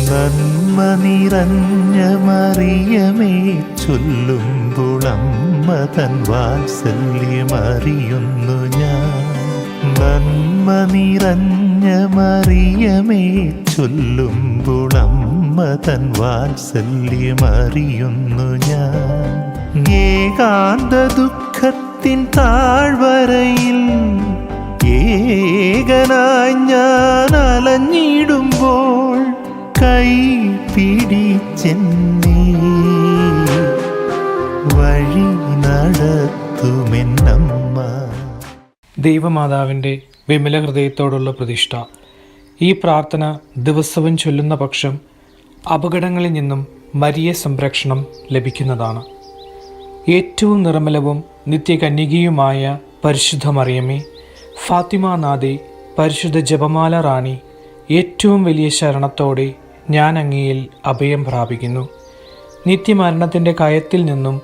നന്മ നിറഞ്ഞ മറിയമേ ചൊല്ലുമ്പോൾ അമ്മ തൻ വാത്സല്യമറിയുന്നു ഞാൻ. നന്മ നിറഞ്ഞ മറിയമേ ചൊല്ലുമ്പോൾ അമ്മ തൻ വാത്സല്യമറിയുന്നു ഞാൻ. ഏകാന്ത ദുഃഖത്തിൻ താഴ്വരയിൽ ഏകനായി ഞാൻ അലഞ്ഞിടുമ്പോൾ കൈ പിടിച്ചെന്നേ വഴി നടത്തുമെന്നമ്മ. ദൈവമാതാവിൻ്റെ വിമല ഹൃദയത്തോടുള്ള പ്രതിഷ്ഠ. ഈ പ്രാർത്ഥന ദിവസവും ചൊല്ലുന്ന പക്ഷം അപകടങ്ങളിൽ നിന്നും മരിയ സംരക്ഷണം ലഭിക്കുന്നതാണ്. ഏറ്റവും നിർമ്മലവും നിത്യകന്യകയുമായ പരിശുദ്ധ മറിയമേ, ഫാത്തിമാനാഥേ, പരിശുദ്ധ ജപമാല റാണി, ഏറ്റവും വലിയ ശരണത്തോടെ ഞാൻ അങ്ങയിൽ അഭയം പ്രാപിക്കുന്നു. നിത്യമരണത്തിൻ്റെ കയത്തിൽ നിന്നും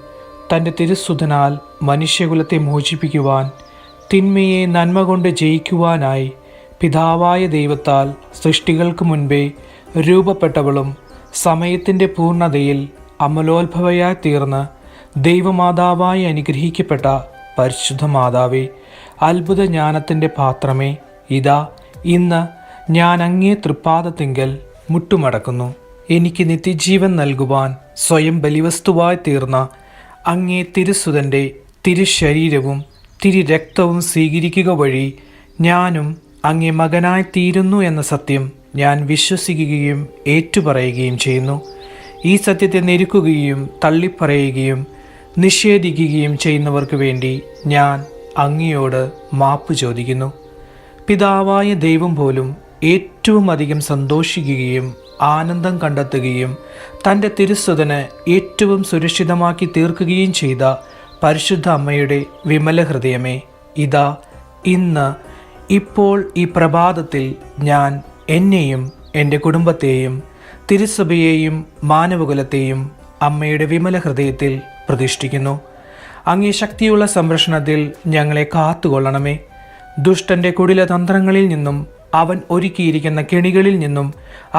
തൻ്റെ തിരുസുതനാൽ മനുഷ്യകുലത്തെ മോചിപ്പിക്കുവാൻ, തിന്മയെ നന്മ കൊണ്ട് ജയിക്കുവാനായി പിതാവായ ദൈവത്താൽ സൃഷ്ടികൾക്ക് മുൻപേ രൂപപ്പെട്ടവളും സമയത്തിൻ്റെ പൂർണ്ണതയിൽ അമലോത്ഭവയായി തീർന്ന് ദൈവമാതാവായി അനുഗ്രഹിക്കപ്പെട്ട പരിശുദ്ധ മാതാവേ, അത്ഭുത ജ്ഞാനത്തിൻ്റെ പാത്രമേ, ഇതാ ഇന്ന് ഞാൻ അങ്ങേ തൃപ്പാദത്തിങ്കൽ മുട്ടുമടക്കുന്നു. എനിക്ക് നിത്യജീവൻ നൽകുവാൻ സ്വയം ബലിവസ്തുവായി തീർന്ന അങ്ങേ തിരുസുതൻ്റെ തിരുശരീരവും തിരുരക്തവും സ്വീകരിക്കുക വഴി ഞാനും അങ്ങേ മകനായി തീരുന്നു എന്ന സത്യം ഞാൻ വിശ്വസിക്കുകയും ഏറ്റുപറയുകയും ചെയ്യുന്നു. ഈ സത്യത്തെ ഞെരുക്കുകയും തള്ളിപ്പറയുകയും നിഷേധിക്കുകയും ചെയ്യുന്നവർക്ക് വേണ്ടി ഞാൻ അങ്ങയോട് മാപ്പ് ചോദിക്കുന്നു. പിതാവായ ദൈവം പോലും ഏറ്റവും അധികം സന്തോഷിക്കുകയും ആനന്ദം കണ്ടെത്തുകയും തൻ്റെ തിരുസുതന് ഏറ്റവും സുരക്ഷിതമാക്കി തീർക്കുകയും ചെയ്ത പരിശുദ്ധ അമ്മയുടെ വിമല ഹൃദയമേ, ഇതാ ഇന്ന് ഇപ്പോൾ ഈ പ്രഭാതത്തിൽ ഞാൻ എന്നെയും എൻ്റെ കുടുംബത്തെയും തിരുസഭയെയും മാനവകുലത്തെയും അമ്മയുടെ വിമല ഹൃദയത്തിൽ പ്രതിഷ്ഠിക്കുന്നു. അങ്ങേ ശക്തിയുള്ള സംരക്ഷണത്തിൽ ഞങ്ങളെ കാത്തുകൊള്ളണമേ. ദുഷ്ടൻ്റെ കുടില തന്ത്രങ്ങളിൽ നിന്നും അവൻ ഒരുക്കിയിരിക്കുന്ന കെണികളിൽ നിന്നും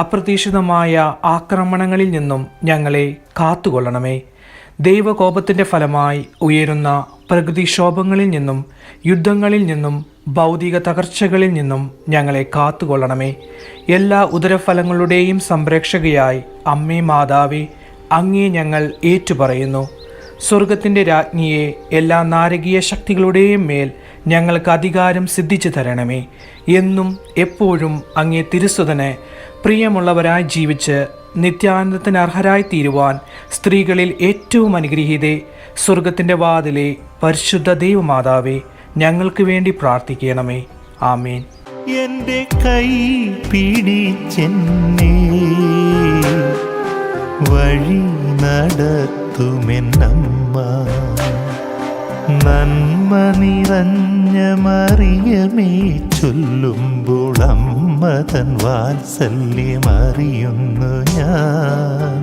അപ്രതീക്ഷിതമായ ആക്രമണങ്ങളിൽ നിന്നും ഞങ്ങളെ കാത്തുകൊള്ളണമേ. ദൈവകോപത്തിൻ്റെ ഫലമായി ഉയരുന്ന പ്രകൃതിക്ഷോഭങ്ങളിൽ നിന്നും യുദ്ധങ്ങളിൽ നിന്നും ഭൗതിക തകർച്ചകളിൽ നിന്നും ഞങ്ങളെ കാത്തുകൊള്ളണമേ. എല്ലാ ഉദരഫലങ്ങളുടെയും സംരക്ഷകയായി അമ്മേ മാതാവേ, അങ്ങേ ഞങ്ങൾ ഏറ്റുപറയുന്നു. സ്വർഗത്തിൻ്റെ രാജ്ഞിയെ, എല്ലാ നാരകീയ ശക്തികളുടെയും മേൽ ഞങ്ങൾക്ക് അധികാരം സിദ്ധിച്ചു തരണമേ. എന്നും എപ്പോഴും അങ്ങേ തിരുസുതന് പ്രിയമുള്ളവരായി ജീവിച്ച് നിത്യാനന്ദത്തിന് അർഹരായി തീരുവാൻ സ്ത്രീകളിൽ ഏറ്റവും അനുഗ്രഹീതേ, സ്വർഗത്തിൻ്റെ വാതിലെ പരിശുദ്ധ ദൈവമാതാവേ, ഞങ്ങൾക്ക് വേണ്ടി പ്രാർത്ഥിക്കണമേ. ആമേൻ. എൻ്റെ കൈ പിടിച്ചെന്നേ വഴി നടത്തുമെന്നമ്മ. നന്മ നിറഞ്ഞ മറിയമേ ചൊല്ലുമ്പോൾ അമ്മ തൻ വാത്സല്യമറിയുന്നു ഞാൻ.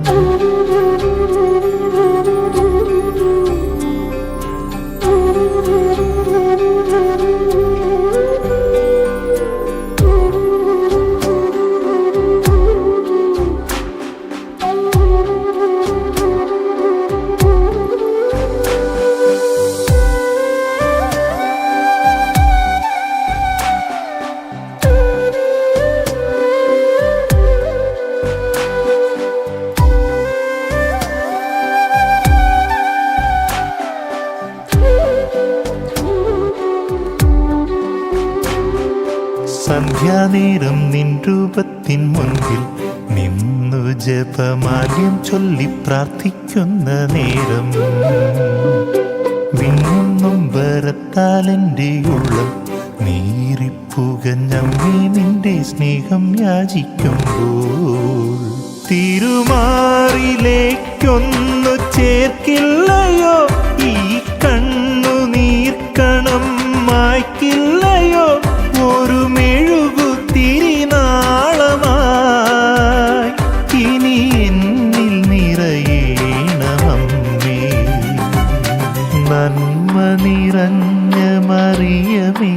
സന്ധ്യാനേരം നിൻ രൂപത്തിൻ മുൻപിൽ നിന്നു ജപമാല്യം ചൊല്ലി പ്രാർത്ഥിക്കുന്ന നേരം വിങ്ങും വരത്താലെൻ്റെ ഉള്ളം നീറിപ്പുകഞ്ഞമ്മേ നിന്റെ സ്നേഹം യാചിക്കുമ്പോൾ തിരുമാറിലേക്കൊന്നു ചേർക്കില്ലയോ ഈ കണ്ണു നീർക്കണം മായ്ക്കില്ലയോ ഒരു മെഴുകുതിരി നാളമായി ഇനി എന്നിൽ നിറയണമമ്മേ. നന്മ നിറഞ്ഞ മറിയമേ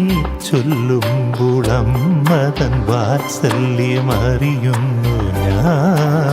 ചൊല്ലുമ്പോൾ അമ്മ തൻ വാത്സല്യമറിയുന്നു ഞാൻ.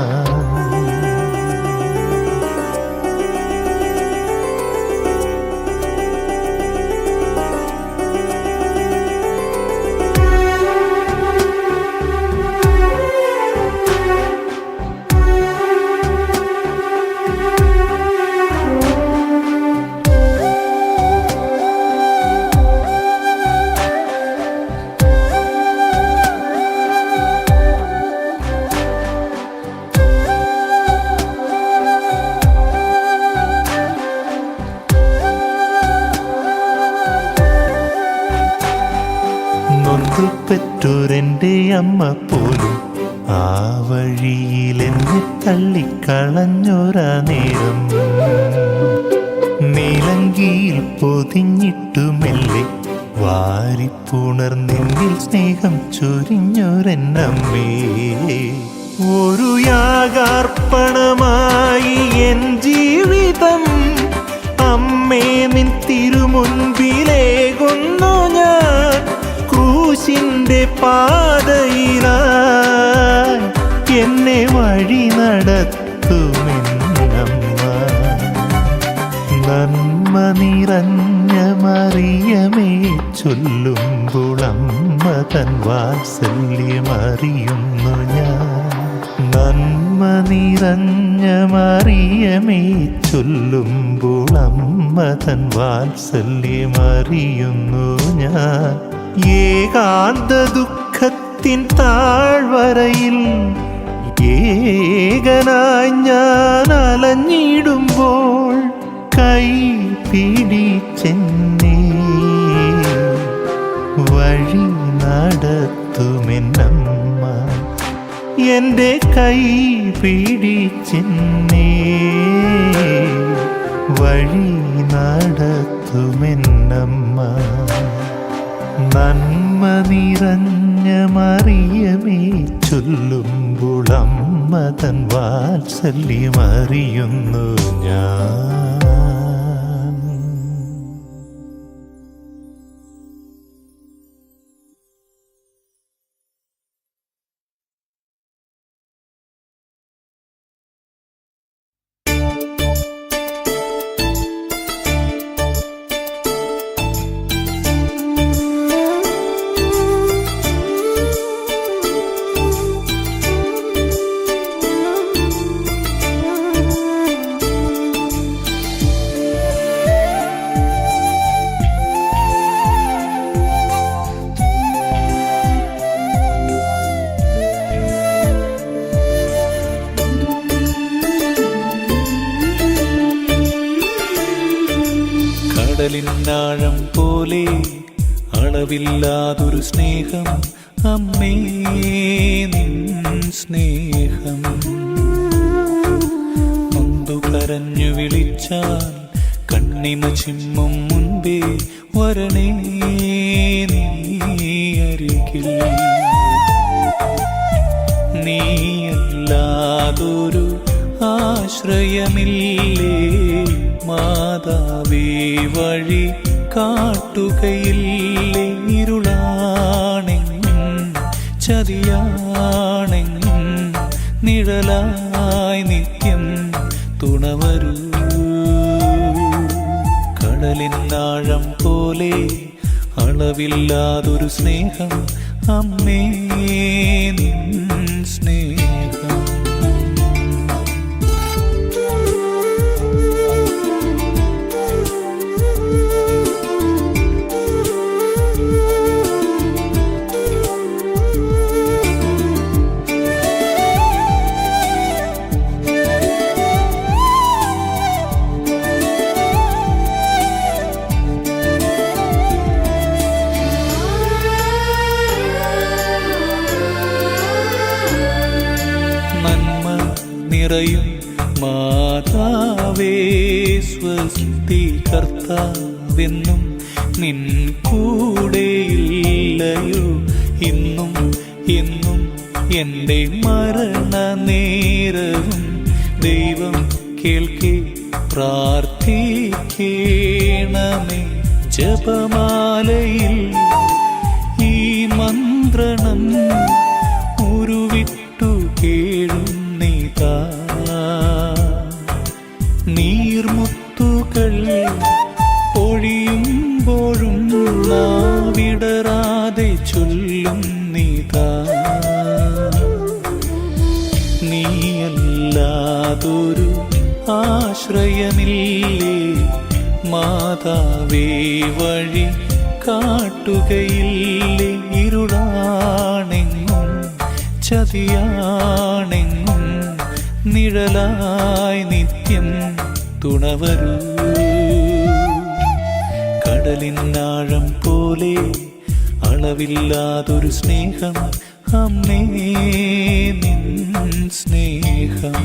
എൻ്റെ അമ്മ പോലും ആ വഴിയിൽ എന്നെ തള്ളിക്കളഞ്ഞൊരാ നേരം നീലങ്കിയിൽ പൊതിഞ്ഞിട്ടു മെല്ലെ വാരിപ്പുണർന്നിന്നിൽ സ്നേഹം ചൊരിഞ്ഞൊരെന്നമ്മേ ഒരു യാഗാർപ്പണമായി എൻ ജീവിതം അമ്മേ നിൻ തിരുമുൻപിലേകുന്നു ഞാൻ ക്രൂശിൻ്റെ പാതയിലായി എന്നെ വഴി നടത്തുമെന്നമ്മ നന്മ നിറഞ്ഞ മറിയമേ ചൊല്ലുമ്പോൾ അമ്മ തൻ വാത്സല്യമറിയുന്നു ഞാൻ നന്മ നിറഞ്ഞ മറിയമേ ചൊല്ലുമ്പോൾ അമ്മ തൻ വാത്സല്യമറിയുന്നു ഞാൻ ഏകാന്ത ദുഃഖത്തിൻ താഴ്വരയിൽ ഏകനായി ഞാൻ അലഞ്ഞിടുമ്പോൾ കൈ പിടിച്ചെന്നെ വഴി നടത്തുമെന്നമ്മ എൻ്റെ കൈ പിടിച്ചെന്നെ വഴി നടത്തുമെന്നമ്മ നന്മ നിറഞ്ഞ മറിയമേ ചൊല്ലുമ്പോൾ അമ്മ തൻ വാത്സല്യമറിയുന്നു ഞാൻ കടലിനാഴം പോലെ അളവില്ലാതൊരു സ്നേഹം അമ്മേ നിൻ സ്നേഹം നൊന്തു കരഞ്ഞു വിളിച്ചാൽ കണ്ണിമ ചിമ്മും മുൻപേ വരണേ നീ അരികിൽ നീയല്ലാതൊരു ആശ്രയമില്ലേ മാതാവേ വഴി കാട്ടുകയില്ലേ ഇരുളാണെങ്ങും ചതിയാണെങ്ങും നിഴലായി നിത്യം തുണവരൂ കടലിനാഴം പോലെ അളവില്ലാതൊരു സ്നേഹം അമ്മേ നിൻ സ്നേഹം നിറയും മാതാവേ സ്വസ്തി കർത്താവെന്നും നിൻ കൂടെയില്ലയോ ഇന്നും എന്നും എൻ്റെ മരണ നേരവും ദൈവം കേൾക്കേ പ്രാർത്ഥിക്കേണമേ ജപമാലയിൽ ഈ മന്ത്രണം ഉരുവിട്ടു കേഴും നീർമുത്തുകൾ പൊഴിയുമ്പോഴും നാവിടരാതെ ചൊല്ലും നീതാ നീയല്ലാതൊരു ആശ്രയമില്ലേ മാതാവേ വഴി കാട്ടുകയില്ലേ ഇരുളാണെങ്ങും ചതിയാണെങ്ങും നിഴലായി നിത്യം തുണവരൂ കടലിനാഴം പോലെ അളവില്ലാതൊരു സ്നേഹം അമ്മേ നിൻ സ്നേഹം.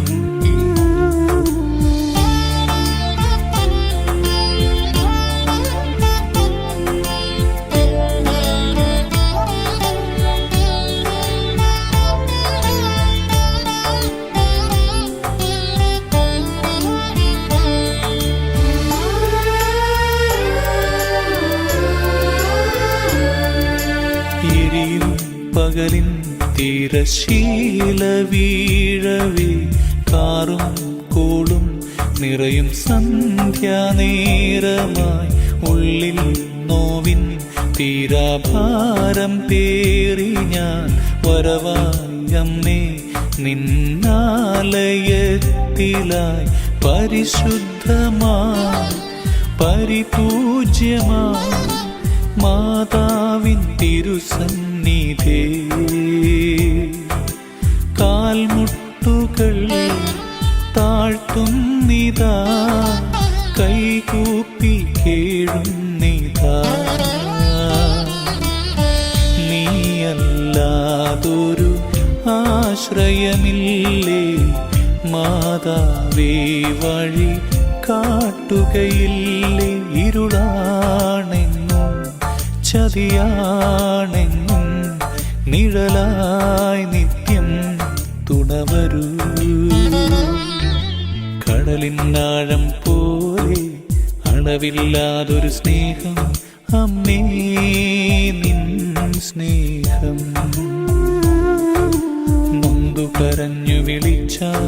എരിയും പകലിൻ തിരശീല വീഴവേ കാറും കോളും നിറയും സന്ധ്യാനേരമായി ഉള്ളിൽ നോവിൻ തീരാഭാരം പേറി ഞാൻ വരവായി അമ്മേ നിന്നാലയത്തിലായി പരിശുദ്ധമായി പരിപൂജ്യമായി മാതാവിൻ തിരുസന്നിധേ കാൽമുട്ടുകൾ താഴ്ത്തുന്നിതാ കൈകൂപ്പി കേഴുന്നിതാ. നീയല്ലാതൊരു ആശ്രയമില്ലേ മാതാവേ, വഴി കാട്ടുകയില്ലേ. ഇരുളാണെങ്ങും ചതിയാണെങ്ങും നിഴലായി നിത്യം തുണവരൂ. കടലിനാഴം പോലെ അളവില്ലാതൊരു സ്നേഹം അമ്മേ നിൻ സ്നേഹം. നൊന്തു കരഞ്ഞു വിളിച്ചാൽ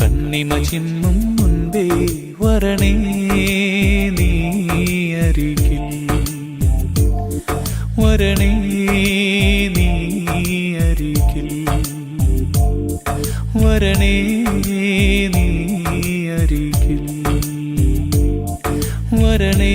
കണ്ണിമ ചിമ്മും മുൻപേ വരണേ നീ അരികിൽ, വരണേ നീ അരികിൽ, വരണേ നീ അരികിൽ, വരണേ